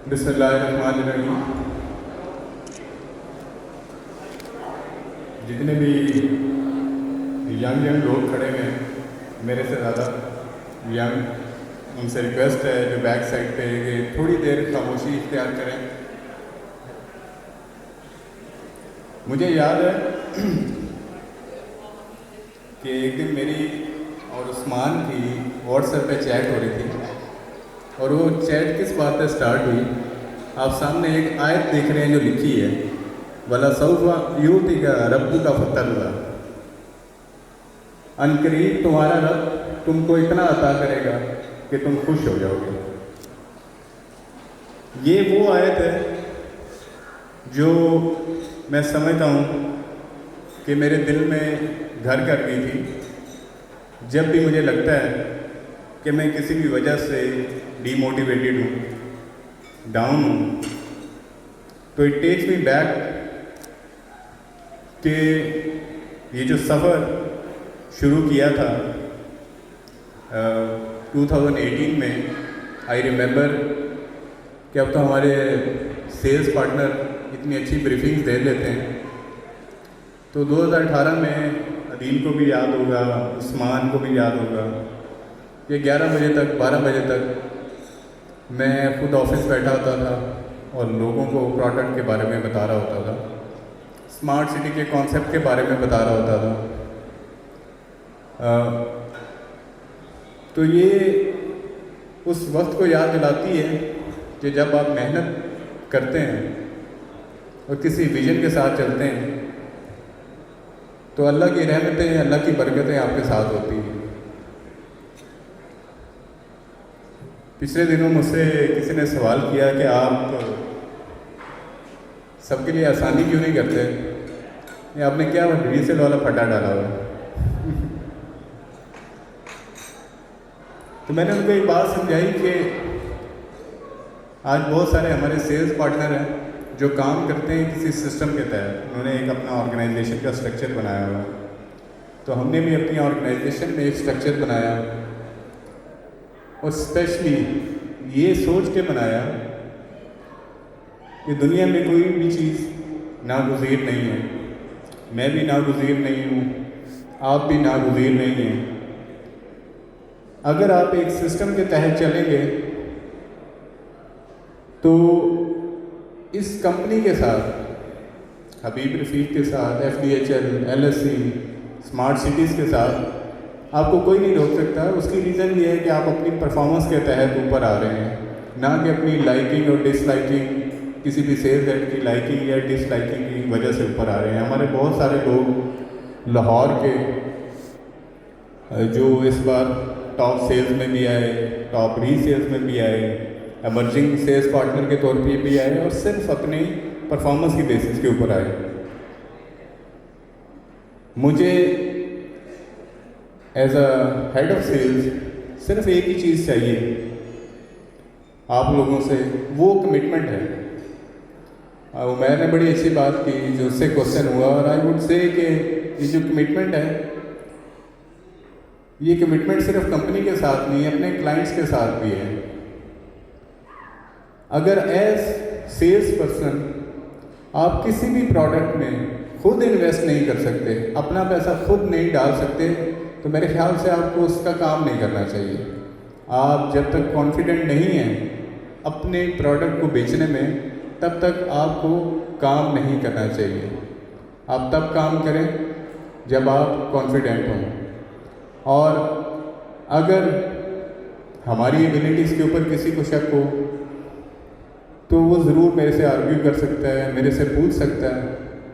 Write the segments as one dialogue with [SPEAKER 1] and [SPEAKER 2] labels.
[SPEAKER 1] बिस्मिल्लाहिर्रहमानिर्रहीम। जितने भी यंग लोग खड़े हैं मेरे से ज़्यादा यंग, उनसे रिक्वेस्ट है जो बैक साइड पे कि थोड़ी देर खामोशी इख्तियार करें। मुझे याद है कि एक दिन मेरी और उस्मान की व्हाट्सएप पे चैट हो रही थी और वो चैट किस बात पे स्टार्ट हुई। आप सामने एक आयत देख रहे हैं जो लिखी है, वला सौफा यूतिका रब्बुका फतर्दा, अनकरीब तुम्हारा रब तुमको इतना अता करेगा कि तुम खुश हो जाओगे। ये वो आयत है जो मैं समझता हूँ कि मेरे दिल में घर कर गई थी। जब भी मुझे लगता है कि मैं किसी भी वजह से डीमोटिवेटेड हूँ, डाउन हूँ, तो इट टेक्स मी बैक कि ये जो सफ़र शुरू किया था 2018 में, आई रिमेंबर कि अब तो हमारे सेल्स पार्टनर इतनी अच्छी ब्रीफिंग्स दे लेते हैं। तो 2018 में अदील को भी याद होगा, उस्मान को भी याद होगा कि 11 बजे तक 12 बजे तक मैं खुद ऑफिस बैठा होता था और लोगों को प्रोडक्ट के बारे में बता रहा होता था, स्मार्ट सिटी के कॉन्सेप्ट के बारे में बता रहा होता था। तो ये उस वक्त को याद दिलाती है कि जब आप मेहनत करते हैं और किसी विजन के साथ चलते हैं तो अल्लाह की रहमतें, अल्लाह की बरकतें आपके साथ होती हैं। पिछले दिनों मुझसे किसी ने सवाल किया कि आप सबके लिए आसानी क्यों नहीं करते, या आपने क्या डीजल वाला फटा डाला हुआ है। तो मैंने उनको एक बात समझाई कि आज बहुत सारे हमारे सेल्स पार्टनर हैं जो काम करते हैं किसी सिस्टम के तहत। उन्होंने एक अपना ऑर्गेनाइजेशन का स्ट्रक्चर बनाया हुआ है, तो हमने भी अपनी ऑर्गेनाइजेशन में एक स्ट्रक्चर बनाया और स्पेशली ये सोच के बनाया कि दुनिया में कोई भी चीज़ नागुज़ीर नहीं है। मैं भी नागुज़ीर नहीं हूँ, आप भी नागुज़ीर नहीं हैं। अगर आप एक सिस्टम के तहत चलेंगे तो इस कंपनी के साथ, हबीब रफ़ीक के साथ, FDHL, LSC, स्मार्ट सिटीज़ के साथ आपको कोई नहीं रोक सकता। उसकी रीज़न ये है कि आप अपनी परफॉर्मेंस के तहत ऊपर आ रहे हैं, ना कि अपनी लाइकिंग और डिसलाइकिंग, किसी भी सेल्स हेड की लाइकिंग या डिसलाइकिंग की वजह से ऊपर आ रहे हैं। हमारे बहुत सारे लोग लाहौर के जो इस बार टॉप सेल्स में भी आए, टॉप रीसेल्स में भी आए, एमर्जिंग सेल्स पार्टनर के तौर पे भी आए और सिर्फ अपनी परफॉर्मेंस की बेसिस के ऊपर आए। मुझे as a head of sales सिर्फ एक ही चीज़ चाहिए आप लोगों से, वो कमिटमेंट है। उमैर ने बड़ी अच्छी बात की जो उससे क्वेश्चन हुआ, और आई वुड से कि ये जो कमिटमेंट है, ये कमिटमेंट सिर्फ कंपनी के साथ नहीं, अपने क्लाइंट्स के साथ भी है। अगर एज सेल्स पर्सन आप किसी भी प्रोडक्ट में खुद इन्वेस्ट नहीं कर सकते, अपना पैसा खुद नहीं डाल सकते, तो मेरे ख्याल से आपको उसका काम नहीं करना चाहिए। आप जब तक कॉन्फिडेंट नहीं हैं अपने प्रोडक्ट को बेचने में, तब तक आपको काम नहीं करना चाहिए। आप तब काम करें जब आप कॉन्फिडेंट हों। और अगर हमारी एबिलिटीज़ के ऊपर किसी को शक हो तो वो ज़रूर मेरे से आर्ग्यू कर सकता है, मेरे से पूछ सकता है,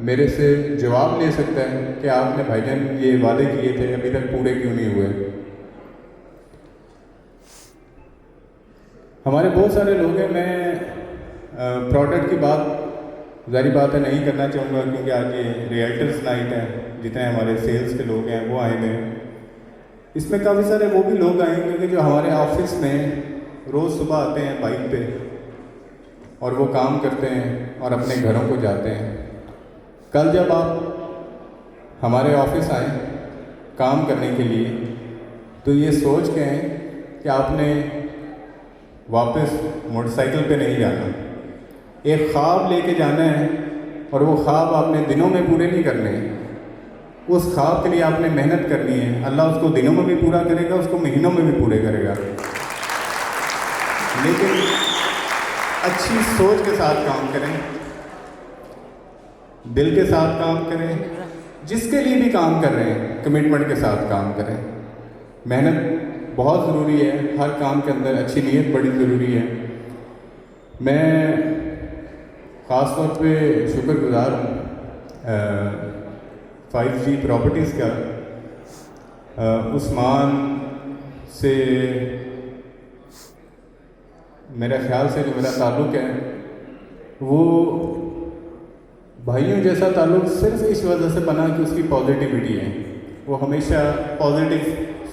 [SPEAKER 1] मेरे से जवाब ले सकता है कि आपने भाईजान ये वादे किए थे अभी तक पूरे क्यों नहीं हुए। हमारे बहुत सारे लोग हैं, मैं प्रोडक्ट की बात ज़ाहिर बात है नहीं करना चाहूँगा क्योंकि आज ये रियल्टर्स नाइट है, जितने हमारे सेल्स के लोग हैं वो आए हैं। इसमें काफ़ी सारे वो भी लोग आएंगे कि जो हमारे ऑफिस में रोज़ सुबह आते हैं बाइक पे और वो काम करते हैं और अपने घरों को जाते हैं। कल जब आप हमारे ऑफिस आए काम करने के लिए तो ये सोच के आएँ कि आपने वापस मोटरसाइकिल पे नहीं जाना। एक ख्वाब लेके जाना है और वो ख्वाब आपने दिनों में पूरे नहीं करने। उस ख्वाब के लिए आपने मेहनत करनी है। अल्लाह उसको दिनों में भी पूरा करेगा, उसको महीनों में भी पूरे करेगा। लेकिन अच्छी सोच के साथ काम करें, दिल के साथ काम करें, जिसके लिए भी काम कर रहे हैं कमिटमेंट के साथ काम करें। मेहनत बहुत ज़रूरी है, हर काम के अंदर अच्छी नीयत बड़ी ज़रूरी है। मैं ख़ास तौर पे शुक्रगुज़ार हूँ 5G प्रॉपर्टीज़ का। उस्मान से मेरा ख्याल से जो मेरा ताल्लुक़ है वो भाइयों जैसा ताल्लुक़ सिर्फ इस वजह से बना कि उसकी पॉजिटिविटी है। वो हमेशा पॉजिटिव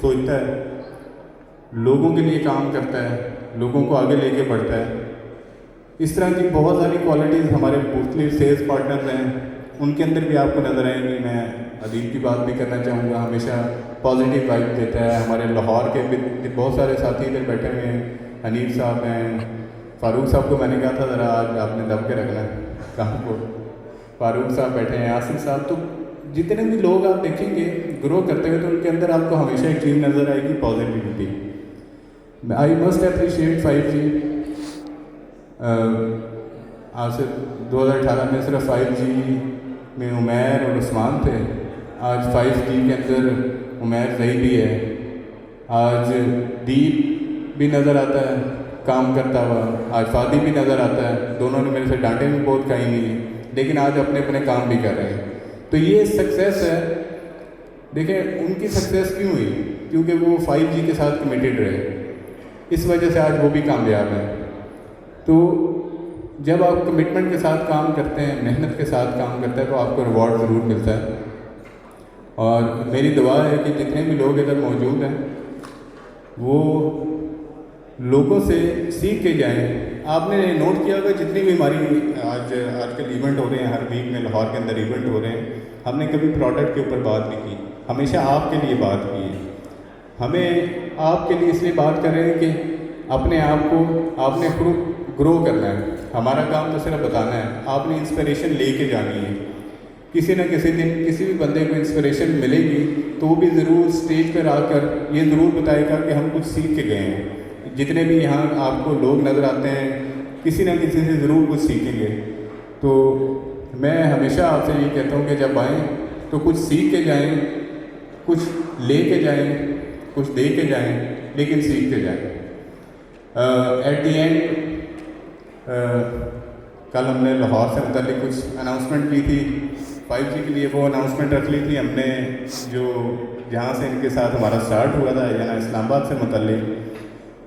[SPEAKER 1] सोचता है, लोगों के लिए काम करता है, लोगों को आगे लेके बढ़ता है। इस तरह की बहुत सारी क्वालिटीज़ हमारे मुख्तलिफ सेल्स पार्टनर्स हैं, उनके अंदर भी आपको नज़र आएंगी। मैं अदीब की बात भी करना चाहूँगा, हमेशा पॉजिटिव वाइब देता है। हमारे लाहौर के भी बहुत सारे साथी इधर बैठे हुए हैं, हनीफ साहब हैं, फ़ारूक साहब को मैंने कहा था ज़रा आज आपने दब के रखना है काम को। फ़ारूक साहब बैठे हैं, आसिफ साहब, तो जितने भी लोग आप देखेंगे ग्रो करते हुए तो उनके अंदर आपको हमेशा एक चीज़ नज़र आएगी, positivity. I must appreciate 5G। आज से 2018 में सिर्फ 5G में उमैर और उस्मान थे, आज 5G के अंदर उमैर ज़ही भी है, आज दीप भी नज़र आता है काम करता हुआ, आज फादी भी नज़र आता है। दोनों ने मेरे से डांटे भी बहुत खाई नहीं है, लेकिन आज अपने अपने काम भी कर रहे हैं। तो ये सक्सेस है। देखें उनकी सक्सेस क्यों हुई, क्योंकि वो 5G के साथ कमिटेड रहे, इस वजह से आज वो भी कामयाब हैं। तो जब आप कमिटमेंट के साथ काम करते हैं, मेहनत के साथ काम करते हैं, तो आपको रिवॉर्ड ज़रूर मिलता है। और मेरी दुआ है कि जितने भी लोग इधर मौजूद हैं वो लोगों से सीख के जाएं। आपने नोट किया होगा जितनी भी हमारी आजकल इवेंट हो रहे हैं, हर वीक में लाहौर के अंदर इवेंट हो रहे हैं, हमने कभी प्रोडक्ट के ऊपर बात नहीं की, हमेशा आपके लिए बात की है। हमें आपके लिए इसलिए बात कर रहे हैं कि अपने आप को आपने ग्रो करना है। हमारा काम तो सिर्फ बताना है, आपने इंस्पिरेशन लेके जानी है। किसी न किसी दिन किसी भी बंदे को इंस्पिरेशन मिलेगी तो वो भी ज़रूर स्टेज पर आकर ये ज़रूर बताएगा कि हम कुछ सीख के गए हैं। जितने भी यहाँ आपको लोग नज़र आते हैं, किसी न किसी से ज़रूर कुछ सीखेंगे। तो मैं हमेशा आपसे ये कहता हूँ कि जब आएँ तो कुछ सीख के जाएँ, कुछ ले के जाएँ, कुछ दे के जाएँ, लेकिन सीख के जाएँ। एट दी एंड कल हमने लाहौर से मुताल्लिक कुछ अनाउंसमेंट की थी 5G के लिए, वो अनाउंसमेंट रख ली थी हमने जो जहाँ से इनके साथ हमारा स्टार्ट हुआ था, यानी इस्लामाबाद से मुताल्लिक।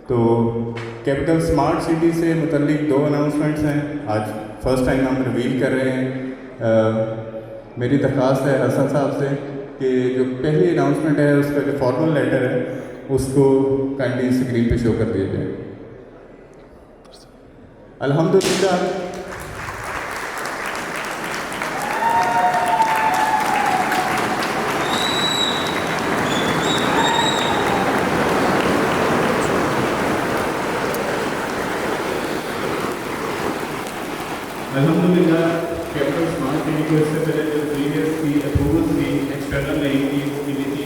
[SPEAKER 1] तो कैपिटल स्मार्ट सिटी से मुताल्लिक 2 अनाउंसमेंट्स हैं, आज फर्स्ट टाइम हम रिवील कर रहे हैं। मेरी दरख्वास्त है हसन साहब से कि जो पहली अनाउंसमेंट है उसका जो फॉर्मल लेटर है उसको काइंडली स्क्रीन पे शो कर दिया जाए। अल्हम्दुलिल्लाह कैपिटल स्मार्ट सिटी को इससे पहले जो प्रीवियस की अप्रूवल थी एक्सटर्नल लेइंग की वो मिली थी।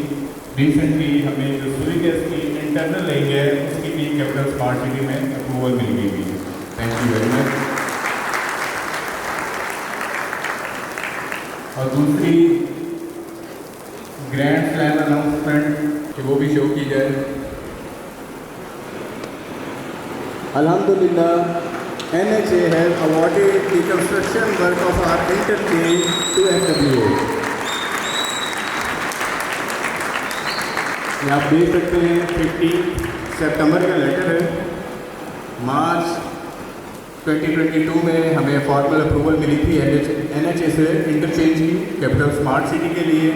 [SPEAKER 1] रिसेंटली हमें जो सुरीगैस की इंटरनल लेइंग है उसकी भी कैपिटल स्मार्ट सिटी में अप्रूवल मिल गई थी। Thank you very much. और दूसरी ग्रैंड स्लैम अनाउंसमेंट कि वो भी शो की जाए। अल्हम्दुलिल्लाह NHA has awarded the construction work of our interchange to NWA। आप देख सकते हैं 15 सितंबर का लेटर है। मार्च 2022 में हमें फॉर्मल अप्रूवल मिली थी NHA से इंटरचेंज की कैपिटल स्मार्ट सिटी के लिए।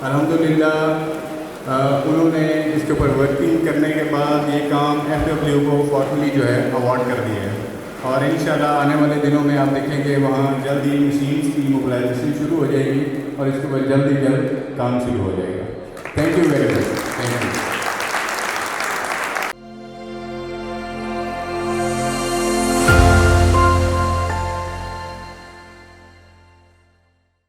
[SPEAKER 1] अल्हम्दुलिल्लाह उन्होंने इसके ऊपर वर्किंग करने के बाद ये काम FW को फॉर्मली जो है अवार्ड कर दिया है। और इंशाल्लाह आने वाले दिनों में आप देखेंगे वहाँ जल्द ही मशीन्स की मोबिलाइजेशन शुरू हो जाएगी और इसके बाद जल्द ही जल्द काम शुरू हो जाएगा। Thank you very much. Thank you.